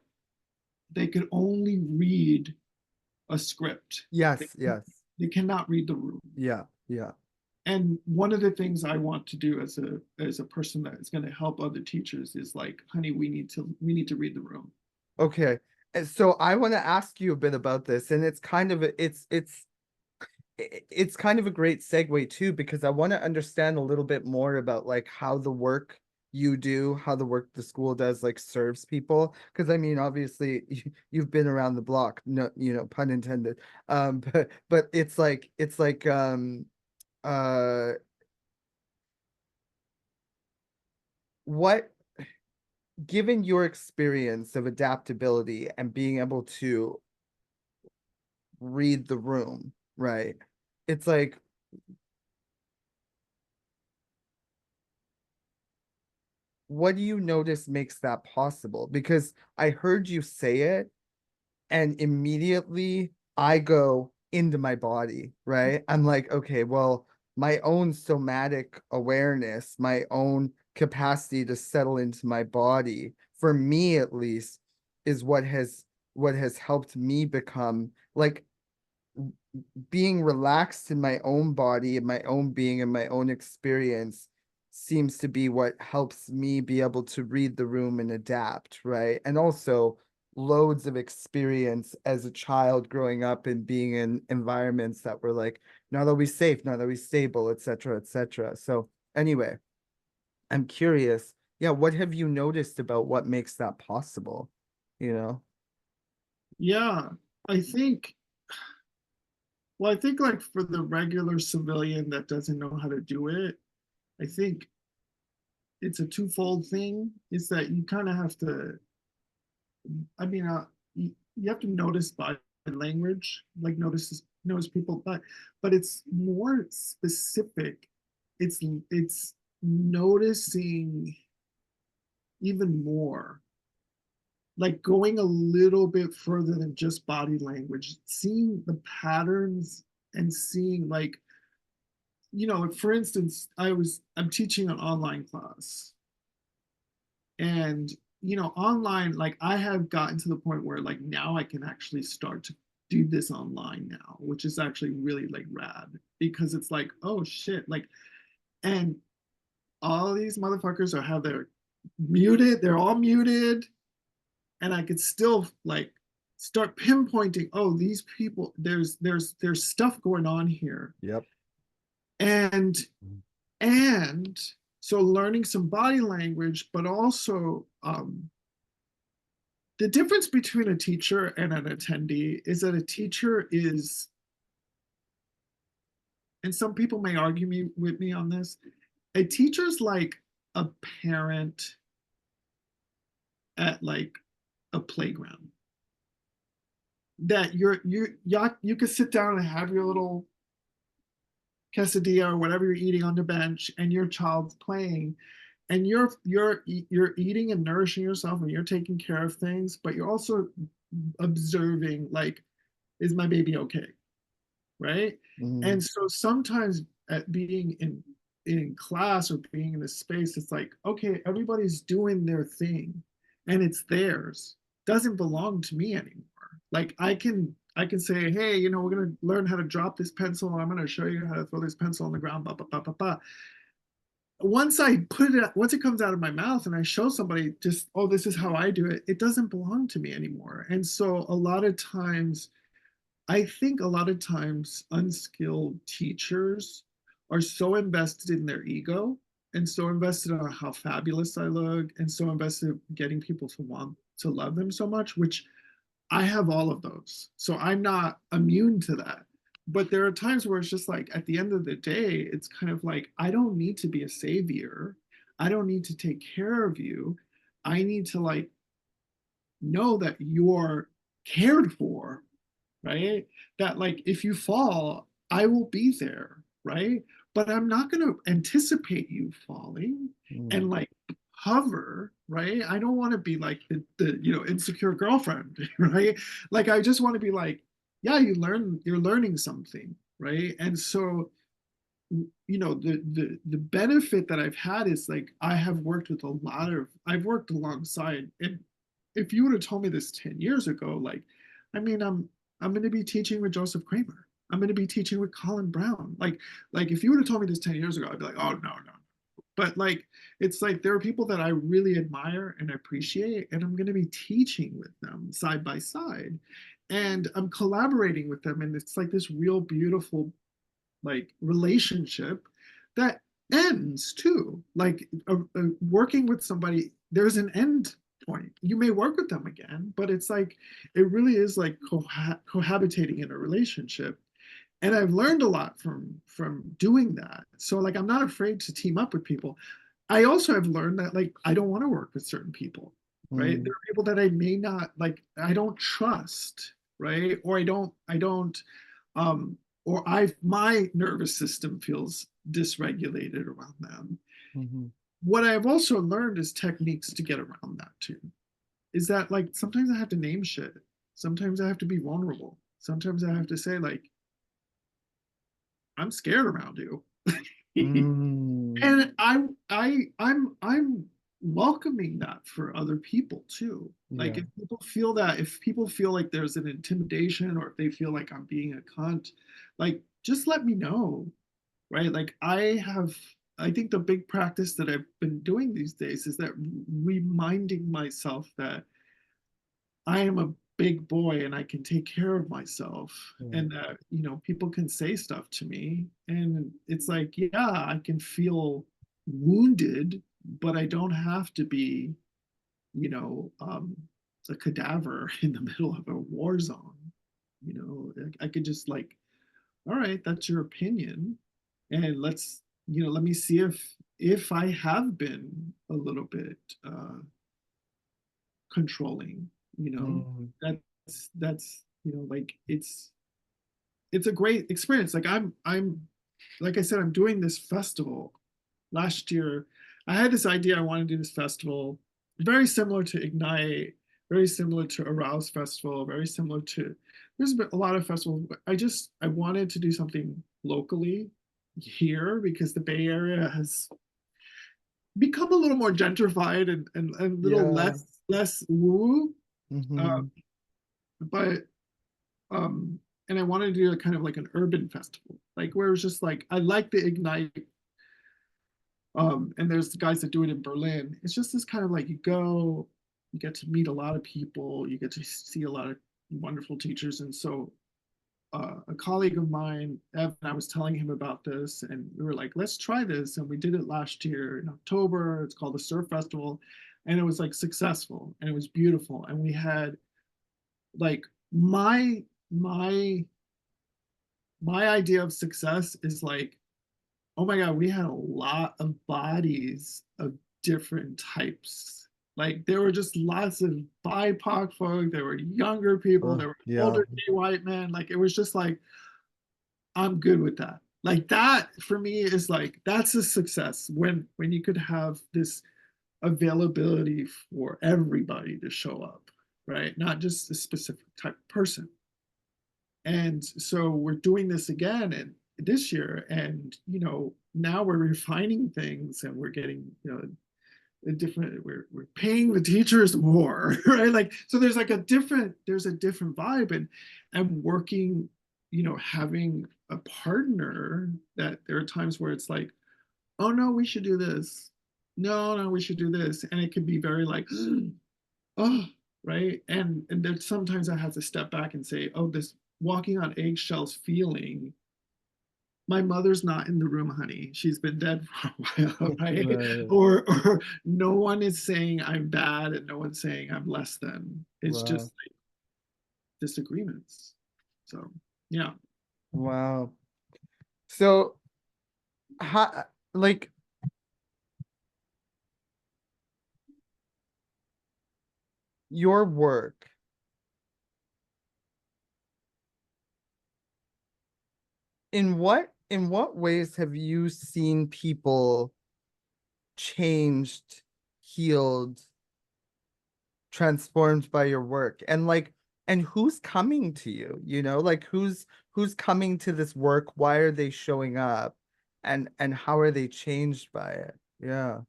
they could only read a script. They, Yes, yes. they cannot read the room. Yeah, yeah. And one of the things I want to do as a person that is going to help other teachers is like, honey, we need to read the room. Okay. And so I want to ask you a bit about this, and it's kind of it's kind of a great segue too, because I want to understand a little bit more about like how the work you do, how the work the school does like serves people. Because I mean, obviously you've been around the block, no, pun intended. But it's like uh what given your experience of adaptability and being able to read the room, right? It's like, what do you notice makes that possible? Because I heard you say it, and immediately I go into my body, right? I'm like, okay, well, my own somatic awareness, my own capacity to settle into my body, for me at least, is what has helped me become like being relaxed in my own body, in my own being, and my own experience seems to be what helps me be able to read the room and adapt, right? And also loads of experience as a child growing up and being in environments that were like not always safe, not always stable, etc., etc. So anyway, I'm curious, yeah, what have you noticed about what makes that possible? You know? Yeah, I think, well, I think like for the regular civilian that doesn't know how to do it, I think it's a twofold thing. Is that you kind of have to, I mean, you have to notice body language, like notice people, but it's more specific. It's noticing even more, like going a little bit further than just body language, seeing the patterns and seeing like, like for instance, I'm teaching an online class, and online, like I have gotten to the point where like now I can actually start to do this online now, which is actually really like rad because it's like, oh shit, like, and all these motherfuckers are have their muted, they're all muted, and I could still like start pinpointing, oh, these people, there's stuff going on here. Yep. And and so learning some body language, but also the difference between a teacher and an attendee is that a teacher is, and some people may argue with me on this, a teacher's like a parent at like a playground. That you could sit down and have your little quesadilla or whatever you're eating on the bench, and your child's playing, and you're eating and nourishing yourself, and you're taking care of things, but you're also observing, like, is my baby okay, right? Mm-hmm. And so sometimes at being in class or being in this space, it's like, okay, everybody's doing their thing and it's theirs, doesn't belong to me anymore. Like I can say, hey, we're gonna learn how to drop this pencil, and I'm gonna show you how to throw this pencil on the ground, blah, blah, blah, blah, blah. Once it comes out of my mouth and I show somebody just, oh, this is how I do it, it doesn't belong to me anymore. And so a lot of times, I think a lot of times unskilled teachers are so invested in their ego and so invested on how fabulous I look and so invested in getting people to want to love them so much, which I have all of those. So I'm not immune to that. But there are times where it's just like at the end of the day, it's kind of like, I don't need to be a savior. I don't need to take care of you. I need to like know that you're cared for, right? That like if you fall, I will be there, right? But I'm not going to anticipate you falling Mm-hmm. and like hover, right? I don't want to be like the insecure girlfriend, right? Like I just want to be like, yeah, you're learning something, right? And so the benefit that I've had is like I've worked alongside, and if you would have told me this 10 years ago, like, I mean, I'm going to be teaching with Joseph Kramer. I'm going to be teaching with Colin Brown. Like if you would have told me this 10 years ago, I'd be like, oh, no, no. But like, it's like there are people that I really admire and appreciate, and I'm going to be teaching with them side by side. And I'm collaborating with them. And it's like this real beautiful like relationship that ends too. Like working with somebody, there's an end point. You may work with them again, but it's like it really is like cohabitating in a relationship. And I've learned a lot from doing that. So like I'm not afraid to team up with people. I also have learned that like I don't want to work with certain people, right? There are people that I may not like, I don't trust, right? Or I don't um or my nervous system feels dysregulated around them. Mm-hmm. What I've also learned is techniques to get around that too. Is that like sometimes I have to name shit. Sometimes I have to be vulnerable. Sometimes I have to say like I'm scared around you. Mm-hmm. And I'm welcoming that for other people too. Like Yeah. if people feel like there's an intimidation or if they feel like I'm being a cunt, like just let me know, right? Like I think the big practice that I've been doing these days is that reminding myself that I am a big boy and I can take care of myself, Yeah. and that people can say stuff to me and it's like, yeah, I can feel wounded, but I don't have to be you know um a cadaver in the middle of a war zone. I could just like, all right, that's your opinion, and let me see if I have been a little bit controlling. Mm-hmm. That's like it's a great experience. Like I'm like I said, I'm doing this festival. Last year I had this idea, I want to do this festival very similar to Ignite, very similar to Arouse Festival, very similar to, there's been a lot of festivals, but I wanted to do something locally here because the Bay Area has become a little more gentrified and a little Yeah. less woo. Uh, Mm-hmm. but and I wanted to do a kind of like an urban festival, like where it was just like I like the Ignite. And there's the guys that do it in Berlin. It's just this kind of like you go, you get to meet a lot of people, you get to see a lot of wonderful teachers. And so a colleague of mine, Evan, I was telling him about this, and we were like, let's try this. And we did it last year in October. It's called the Surf Festival. And it was like successful and it was beautiful. And we had like my my idea of success is like, oh my God, we had a lot of bodies of different types. Like there were just lots of BIPOC folk, there were younger people, there were Yeah. older gay white men. Like it was just like, I'm good with that. Like that for me is like that's a success when you could have this availability for everybody to show up, right? Not just a specific type of person. And so we're doing this again and this year, and now we're refining things and we're getting a different, we're paying the teachers more, right? Like so there's a different vibe, and working, having a partner that there are times where it's like, oh no, we should do this. No, we should do this. And it can be very like, oh, right. And then sometimes I have to step back and say, oh, this walking on eggshells feeling, my mother's not in the room, honey. She's been dead for a while, right? Right. Or no one is saying I'm bad and no one's saying I'm less than. It's just Wow. like disagreements. So yeah. Wow. So, how, like, your work, in what ways have you seen people changed, healed, transformed by your work? And like, and who's coming to you, like who's coming to this work? Why are they showing up? And how are they changed by it? Yeah.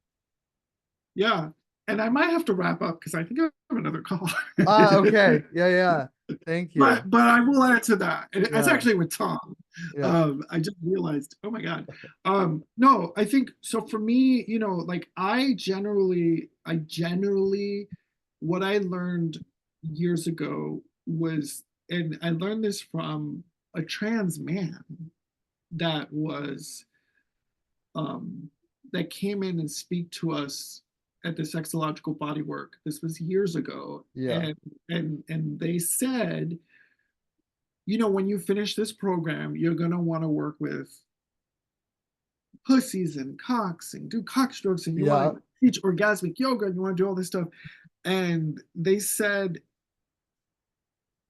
Yeah. And I might have to wrap up because I think I have another call. Okay. Yeah, yeah. Thank you. But I will add to that. And it's Yeah. actually with Tom. Yeah. I just realized, oh my God. No, I think so for me, like I generally, what I learned years ago was, and I learned this from a trans man that was um, that came in and speak to us at the sexological bodywork. This was years ago, Yeah. and they said, when you finish this program, you're gonna want to work with pussies and cocks and do cock strokes, and you want Yeah. to teach orgasmic yoga, and you want to do all this stuff. And they said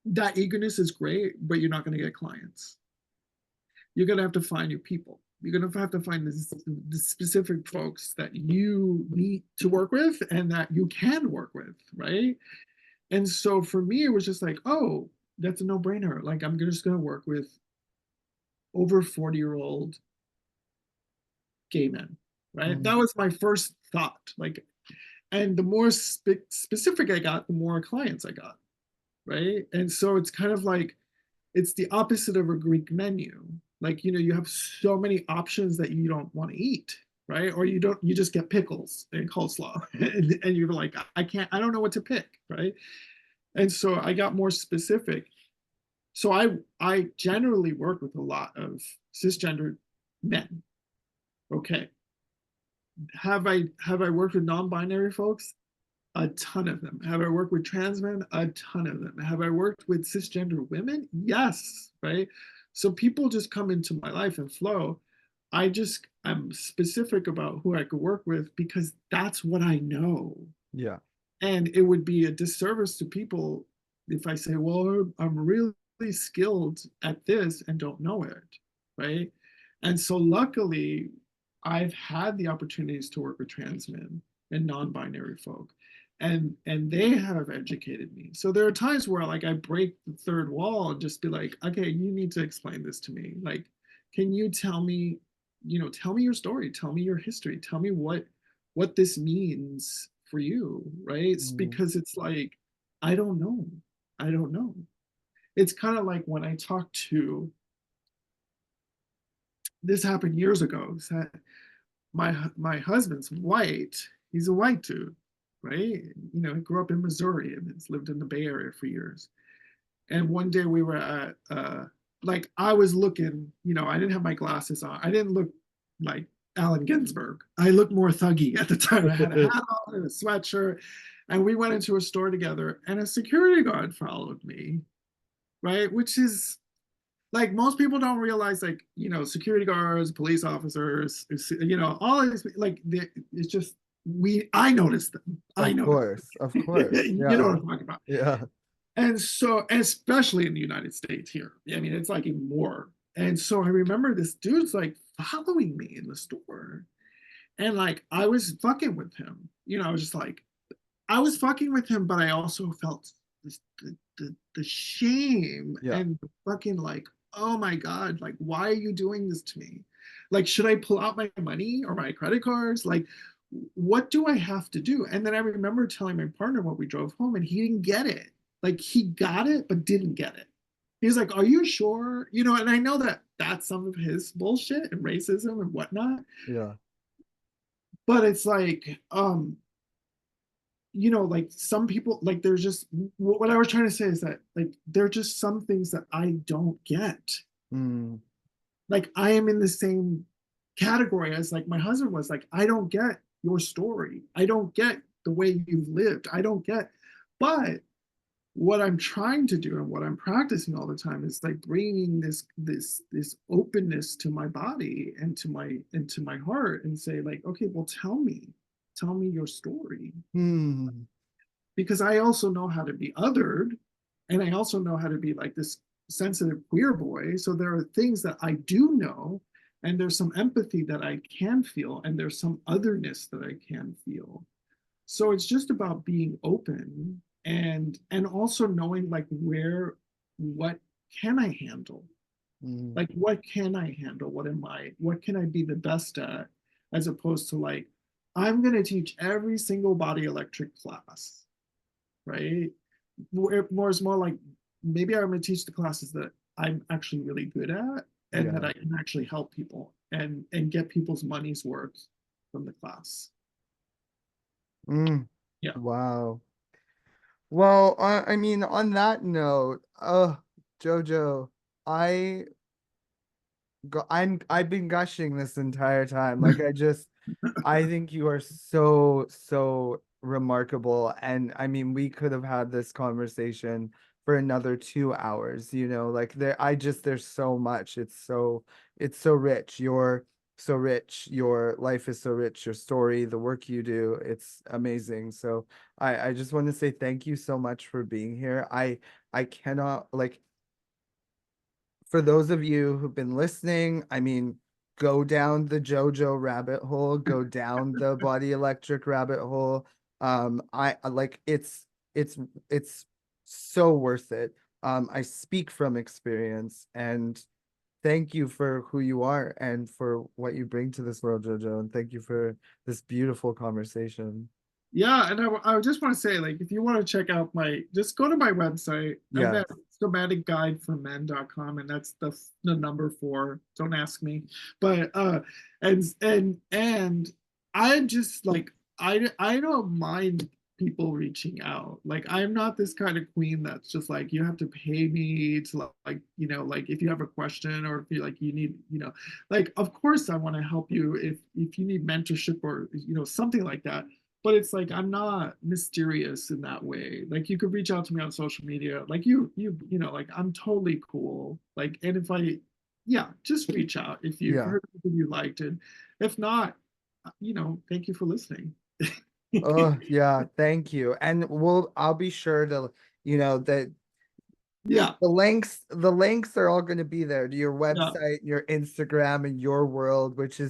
that eagerness is great, but you're not going to get clients. You're going to have to find new people. You're going to have to find the specific folks that you need to work with and that you can work with, right? And so for me, it was just like, oh, that's a no-brainer. Like I'm just going to work with over 40-year-old gay men, right? That Mhm. was my first thought. Like, and the more specific I got, the more clients I got, right? And so it's kind of like it's the opposite of a Greek menu. Like, you have so many options that you don't want to eat, right? Or you just get pickles and coleslaw, and you're like, I don't know what to pick, right? And so I got more specific. So I generally work with a lot of cisgender men. Okay. Have I worked with non-binary folks? A ton of them. Have I worked with trans men? A ton of them. Have I worked with cisgender women? Yes, right? So people just come into my life and flow. I'm specific about who I could work with because that's what I know. Yeah. And it would be a disservice to people if I say, well, I'm really skilled at this and don't know it, right? And so luckily, I've had the opportunities to work with trans men and non-binary folk, and they have educated me. So there are times where like I break the third wall and just be like, okay, you need to explain this to me. Like, can you tell me your story, tell me your history, tell me what what this means for you, right? It's Mm. because it's like, I don't know. I don't know. It's kind of like when I talk to, this happened years ago. So my husband's white. He's a white dude, right? He grew up in Missouri and has lived in the Bay Area for years. And one day we were at like I was looking, I didn't have my glasses on. I didn't look like Allen Ginsberg. I looked more thuggy at the time. I had a hat on and a sweatshirt. And we went into a store together and a security guard followed me, right? Which is like most people don't realize, like, security guards, police officers, all of these, like, it's just, I noticed them. I noticed Of them. course. You know Yeah. what I'm talking about. Yeah. And so, especially in the United States here, I mean, it's like even more. And so I remember this dude's like following me in the store. And like I was fucking with him. I was just like, I was fucking with him, but I also felt the shame Yeah. and fucking like, oh my God, like, why are you doing this to me? Like, should I pull out my money or my credit cards? Like, what do I have to do? And then I remember telling my partner when we drove home, and he didn't get it. Like, he got it, but didn't get it. He's like, are you sure? And I know that that's some of his bullshit and racism and whatnot. Yeah. But it's like, like some people, like there's just, what I was trying to say is that like there are just some things that I don't get. Mm. Like I am in the same category as like my husband was. Like, I don't get your story. I don't get the way you've lived. I don't get, but what I'm trying to do and what I'm practicing all the time is like bringing this openness to my body and to my heart and say like, okay, well, tell me your story, Mm. because I also know how to be othered, and I also know how to be like this sensitive queer boy. So there are things that I do know, and there's some empathy that I can feel, and there's some otherness that I can feel. So it's just about being open, and also knowing like what can I handle? Mm. Like, what can I handle? What can I be the best at? As opposed to like, I'm going to teach every single body electric class, right? More is more like, maybe I'm going to teach the classes that I'm actually really good at and that Yeah. I can actually help people and get people's money's worth from the class. Mm. Yeah. Wow. Well, I mean, on that note, Jojo, I I've been gushing this entire time. Like I think you are so, so remarkable. And I mean, we could have had this conversation for another 2 hours, like there's so much. It's so rich. You're so rich. Your life is so rich. Your story, the work you do, it's amazing. So I just want to say thank you so much for being here. I cannot, like, for those of you who've been listening, I mean, go down the JoJo rabbit hole, go down the body electric rabbit hole. I like it's so worth it. I speak from experience, and thank you for who you are and for what you bring to this world, JoJo, and thank you for this beautiful conversation. Yeah, and I just want to say, like, if you want to check out just go to my website, and Yeah. that's somaticguideformen.com, and that's the number 4. Don't ask me, but and I'm just like, I don't mind people reaching out. Like, I'm not this kind of queen that's just like, you have to pay me to, like, like if you have a question, or if you like you need, like, of course I want to help you if you need mentorship or something like that. But it's like, I'm not mysterious in that way. Like, you could reach out to me on social media, like like, I'm totally cool. Like, and if I, yeah, just reach out if you've Yeah. heard something you liked, and if not, thank you for listening. Oh, yeah, thank you. And I'll be sure to, that Yeah, the links are all going to be there to your yeah, website, your Instagram, and your world, which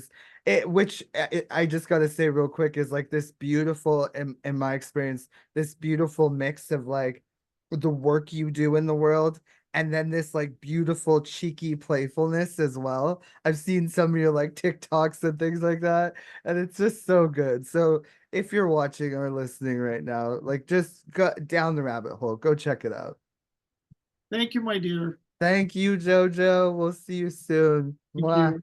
I just got to say real quick is like this beautiful, in my experience, this beautiful mix of like the work you do in the world and then this like beautiful cheeky playfulness as well. I've seen some of your like TikToks and things like that, and it's just so good. So if you're watching or listening right now, like just go down the rabbit hole, go check it out. Thank you, my dear. Thank you, JoJo. We'll see you soon. Thank Mwah. you.